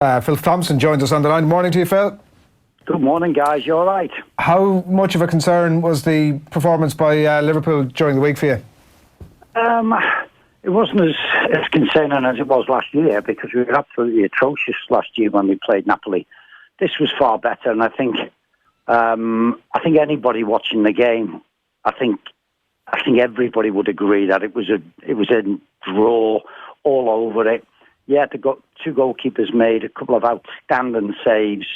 Phil Thompson joins us on the line. Morning to you, Phil. Good morning, guys. You all right? How much of a concern was the performance by Liverpool during the week for you? It wasn't as concerning as it was last year, because we were absolutely atrocious last year when we played Napoli. This was far better, and I think anybody watching the game, I think everybody would agree that it was a draw all over it. Yeah, two goalkeepers made a couple of outstanding saves,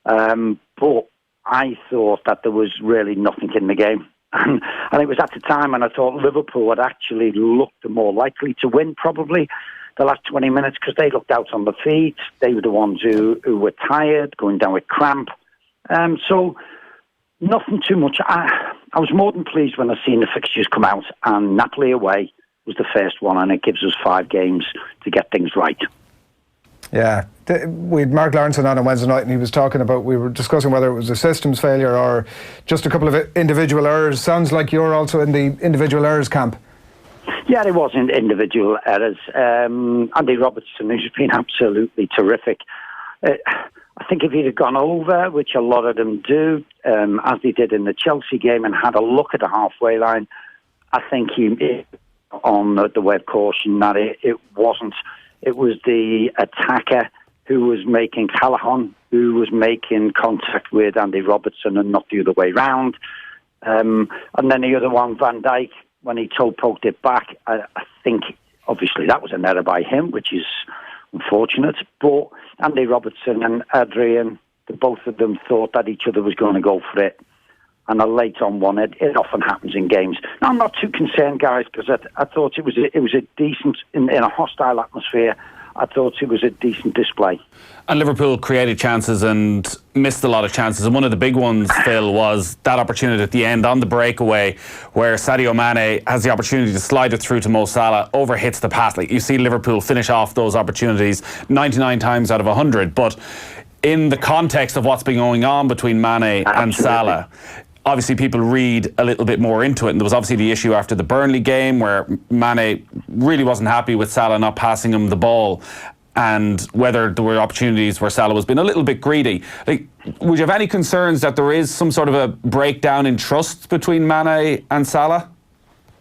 but I thought that there was really nothing in the game. And it was at the time when I thought Liverpool had actually looked more likely to win, probably, the last 20 minutes, because they looked out on the feet. They were the ones who were tired, going down with cramp. So nothing too much. I was more than pleased when I seen the fixtures come out, and Napoli away was the first one, and it gives us 5 games to get things right. Yeah, we had Mark Lawrenson on Wednesday night, and he was talking about, we were discussing whether it was a systems failure or just a couple of individual errors. Sounds like you're also in the individual errors camp. Yeah, it wasn't individual errors. Andy Robertson, who's been absolutely terrific. I think if he'd have gone over, which a lot of them do, as they did in the Chelsea game, and had a look at the halfway line, I think he, on the word caution, that it wasn't. It was the attacker who was making Callahan, who was making contact with Andy Robertson, and not the other way round. And then the other one, Van Dijk, when he toe-poked it back, I think, obviously, that was an error by him, which is unfortunate. But Andy Robertson and Adrian, both of them thought that each other was going to go for it. And a late-on one, it often happens in games. Now, I'm not too concerned, guys, because I thought it was a decent, in a hostile atmosphere, I thought it was a decent display. And Liverpool created chances and missed a lot of chances. And one of the big ones, Phil, was that opportunity at the end on the breakaway where Sadio Mane has the opportunity to slide it through to Mo Salah, overhits the pass. Like, you see Liverpool finish off those opportunities 99 times out of 100. But in the context of what's been going on between Mane and Salah, obviously people read a little bit more into it, and there was obviously the issue after the Burnley game where Mane really wasn't happy with Salah not passing him the ball, and whether there were opportunities where Salah was being a little bit greedy. Like, would you have any concerns that there is some sort of a breakdown in trust between Mane and Salah?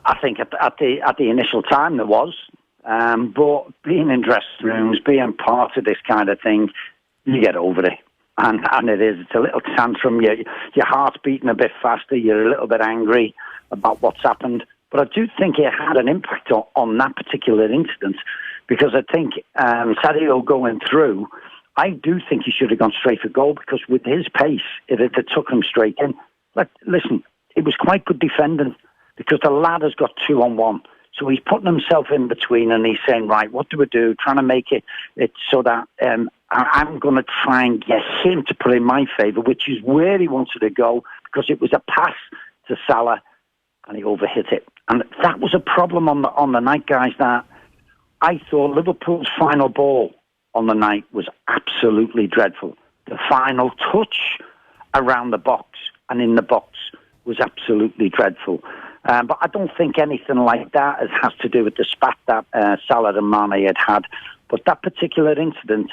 I think at the initial time there was, but being in dressing rooms, being part of this kind of thing, you get over it. And it's a little tantrum, your heart's beating a bit faster, you're a little bit angry about what's happened. But I do think it had an impact on that particular incident, because I think Sadio going through, I do think he should have gone straight for goal, because with his pace, it took him straight in. But listen, it was quite good defending, because the lad has got 2-on-1. So he's putting himself in between, and he's saying, right, what do we do? Trying to make it so that I'm going to try and get him to put in my favour, which is where he wanted to go, because it was a pass to Salah, and he overhit it. And that was a problem on the night, guys, that I thought Liverpool's final ball on the night was absolutely dreadful. The final touch around the box and in the box was absolutely dreadful. But I don't think anything like that has to do with the spat that Salah and Mane had. But that particular incident,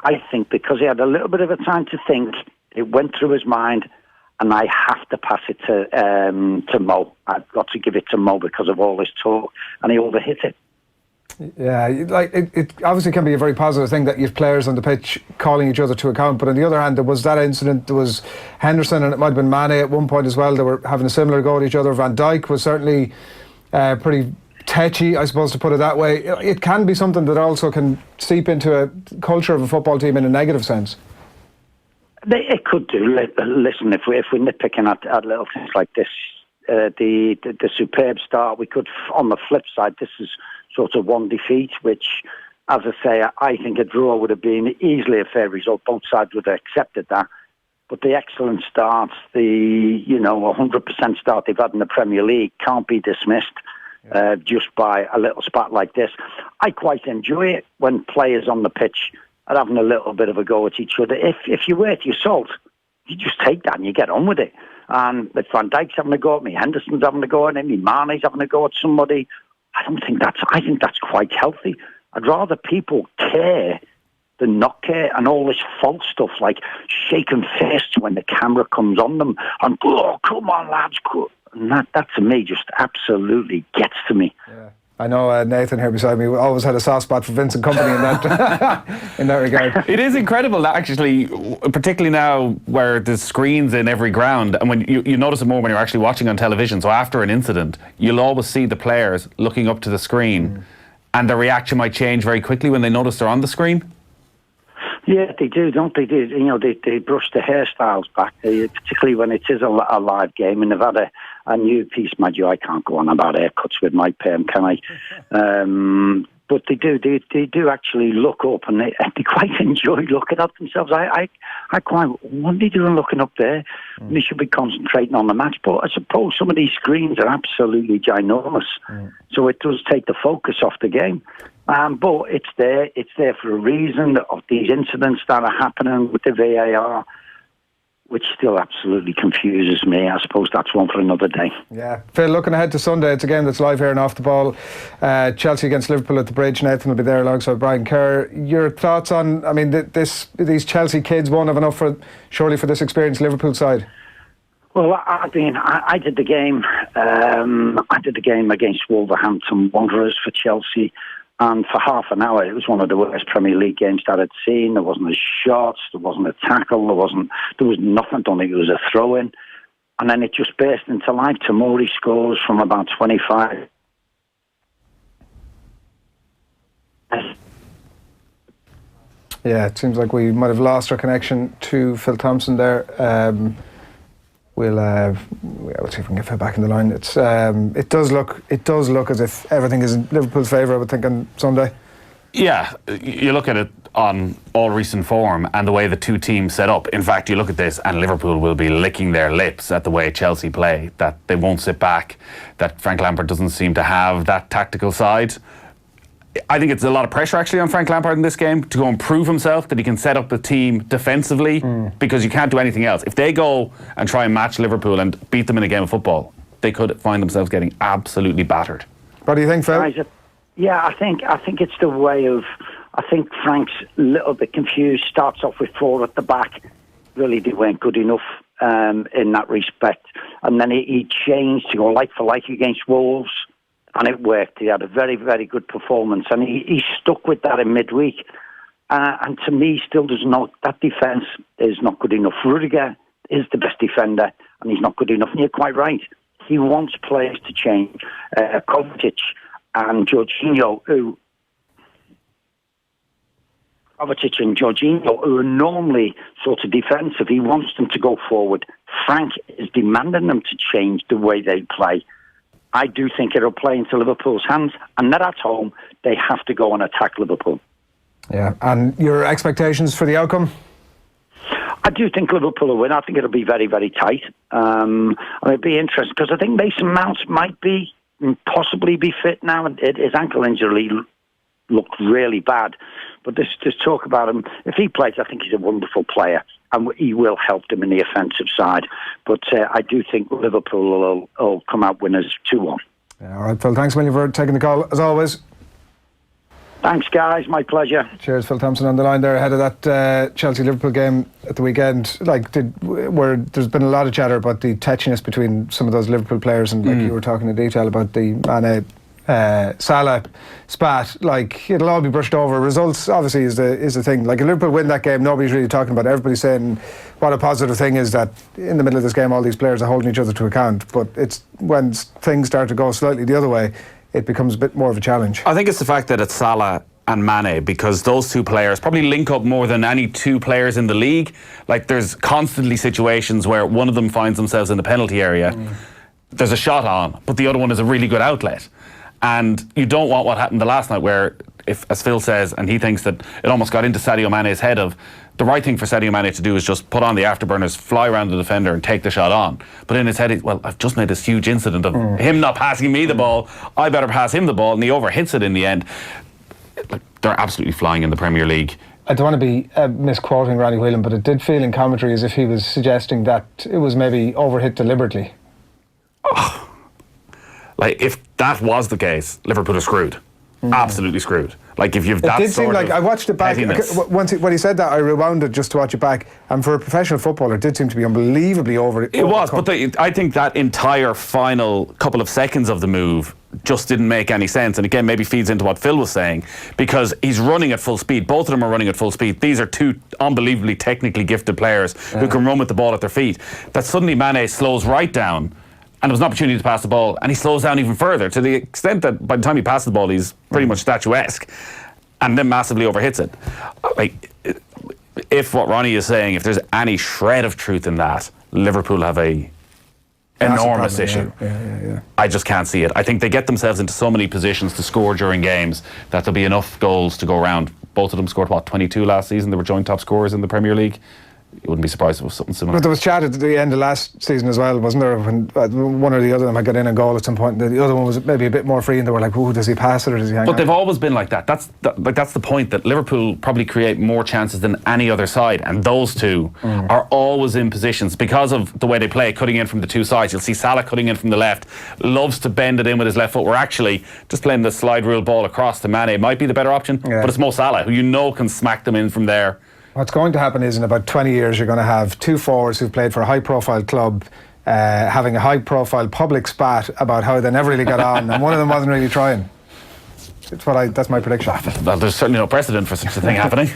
I think, because he had a little bit of a time to think, it went through his mind, and I have to pass it to Mo. I've got to give it to Mo because of all this talk, and he overhit it. Yeah, like it obviously can be a very positive thing that you have players on the pitch calling each other to account, but on the other hand, there was that incident, there was Henderson, and it might have been Mane at one point as well. They were having a similar go at each other. Van Dijk was certainly pretty tetchy, I suppose, to put it that way. It can be something that also can seep into a culture of a football team in a negative sense. It could do. Listen, if we're nitpicking at little things like this, the superb start, we could, on the flip side, this is sort of one defeat, which, as I say, I think a draw would have been easily a fair result. Both sides would have accepted that. But the excellent start, the 100% start they've had in the Premier League can't be dismissed just by a little spat like this. I quite enjoy it when players on the pitch are having a little bit of a go at each other. If you're worth your salt, you just take that and you get on with it. And if Van Dijk's having a go at me, Henderson's having a go at me, Mane's having a go at somebody, I think that's quite healthy. I'd rather people care the not care and all this false stuff like shaking fists when the camera comes on them and, oh, come on, lads. And that to me just absolutely gets to me. Yeah. I know Nathan here beside me always had a soft spot for Vincent Kompany in that in that regard. It is incredible that actually, particularly now where there's screens in every ground, and when you notice it more when you're actually watching on television. So after an incident, you'll always see the players looking up to the screen, and their reaction might change very quickly when they notice they're on the screen. Yeah, they do, don't they? They brush the hairstyles back, particularly when it is a live game, and they've had a new piece. Mind you, I can't go on about haircuts with my perm, can I? But they do actually look up, and they quite enjoy looking at themselves. I quite, what are they doing looking up there? They should be concentrating on the match. But I suppose some of these screens are absolutely ginormous, so it does take the focus off the game. But it's there for a reason. Of these incidents that are happening with the VAR, which still absolutely confuses me. I suppose that's one for another day. Yeah. Phil, looking ahead to Sunday, it's a game that's live here and off the ball. Chelsea against Liverpool at the Bridge. Nathan will be there alongside Brian Kerr. Your thoughts on, I mean, these Chelsea kids won't have enough surely for this experienced Liverpool side? Well, I did the game. I did the game against Wolverhampton Wanderers for Chelsea. And for half an hour, it was one of the worst Premier League games that I'd seen. There wasn't a shot, there wasn't a tackle, there was nothing. I don't think it was a throw-in. And then it just burst into life. Tomori scores from about 25. Yeah, it seems like we might have lost our connection to Phil Thompson there. We'll see if we can get Phil back in the line. It does look as if everything is in Liverpool's favour, I would think, on Sunday. Yeah, you look at it on all recent form and the way the two teams set up. In fact, you look at this and Liverpool will be licking their lips at the way Chelsea play, that they won't sit back, that Frank Lampard doesn't seem to have that tactical side. I think it's a lot of pressure actually on Frank Lampard in this game to go and prove himself that he can set up the team defensively, because you can't do anything else. If they go and try and match Liverpool and beat them in a game of football, they could find themselves getting absolutely battered. What do you think, Phil? Yeah, I think it's the way of. I think Frank's a little bit confused. Starts off with four at the back. Really, they weren't good enough in that respect, and then he changed to go like for like against Wolves. And it worked. He had a very, very good performance. And he stuck with that in midweek. And to me, still does not. That defence is not good enough. Rudiger is the best defender, and he's not good enough. And you're quite right. He wants players to change. Kovacic and Jorginho, who are normally sort of defensive, he wants them to go forward. Frank is demanding them to change the way they play. I do think it'll play into Liverpool's hands, and they're at home. They have to go and attack Liverpool. Yeah, and your expectations for the outcome? I do think Liverpool will win. I think it'll be very, very tight. It'll be interesting because I think Mason Mount might possibly be fit now. His ankle injury looked really bad, but there's talk about him. If he plays, I think he's a wonderful player, and he will help them in the offensive side. But I do think Liverpool will come out winners 2-1. Yeah, all right, Phil, thanks a million for taking the call, as always. Thanks, guys. My pleasure. Cheers. Phil Thompson on the line there ahead of that Chelsea-Liverpool game at the weekend. There's been a lot of chatter about the touchiness between some of those Liverpool players, and you were talking in detail about the Mane, Salah, spat. It'll all be brushed over. Results obviously is the thing. If Liverpool win that game, nobody's really talking about it. Everybody's saying what a positive thing is that in the middle of this game all these players are holding each other to account. But it's when things start to go slightly the other way, it becomes a bit more of a challenge. I think it's the fact that it's Salah and Mane, because those two players probably link up more than any two players in the league. There's constantly situations where one of them finds themselves in the penalty area. There's a shot on, but the other one is a really good outlet. And you don't want what happened the last night where, as Phil says, and he thinks that it almost got into Sadio Mane's head of the right thing for Sadio Mane to do is just put on the afterburners, fly around the defender and take the shot on. But in his head, I've just made this huge incident of him not passing me the ball. I better pass him the ball, and he overhits it in the end. They're absolutely flying in the Premier League. I don't want to be misquoting Randy Whelan, but it did feel in commentary as if he was suggesting that it was maybe overhit deliberately. If that was the case, Liverpool are screwed. absolutely screwed. Like if you've that It did seem sort like of I watched it back. pettiness. When he said that, I rewound it just to watch it back. And for a professional footballer, it did seem to be unbelievably over. It was, but I think that entire final couple of seconds of the move just didn't make any sense. And again, maybe feeds into what Phil was saying, because he's running at full speed. Both of them are running at full speed. These are two unbelievably technically gifted players who can run with the ball at their feet. That suddenly Mane slows right down. And there was an opportunity to pass the ball, and he slows down even further to the extent that by the time he passes the ball, he's pretty much statuesque, and then massively overhits it. Like, if what Ronnie is saying, if there's any shred of truth in that, Liverpool have a enormous issue. Yeah. I just can't see it. I think they get themselves into so many positions to score during games that there'll be enough goals to go around. Both of them scored, 22 last season? They were joint top scorers in the Premier League. You wouldn't be surprised if it was something similar. But there was chat at the end of last season as well, wasn't there? When one or the other of them had got in a goal at some point. The other one was maybe a bit more free, and they were like, "Ooh, does he pass it or does he hang on?" But they've always been like that. That's the point, that Liverpool probably create more chances than any other side, and those two are always in positions because of the way they play, cutting in from the two sides. You'll see Salah cutting in from the left, loves to bend it in with his left foot. We're actually just playing the slide rule ball across to Mane might be the better option, but it's Mo Salah, who can smack them in from there. What's going to happen is in about 20 years, you're going to have two forwards who've played for a high-profile club having a high-profile public spat about how they never really got on, and one of them wasn't really trying. That's my prediction. Well, there's certainly no precedent for such a thing happening.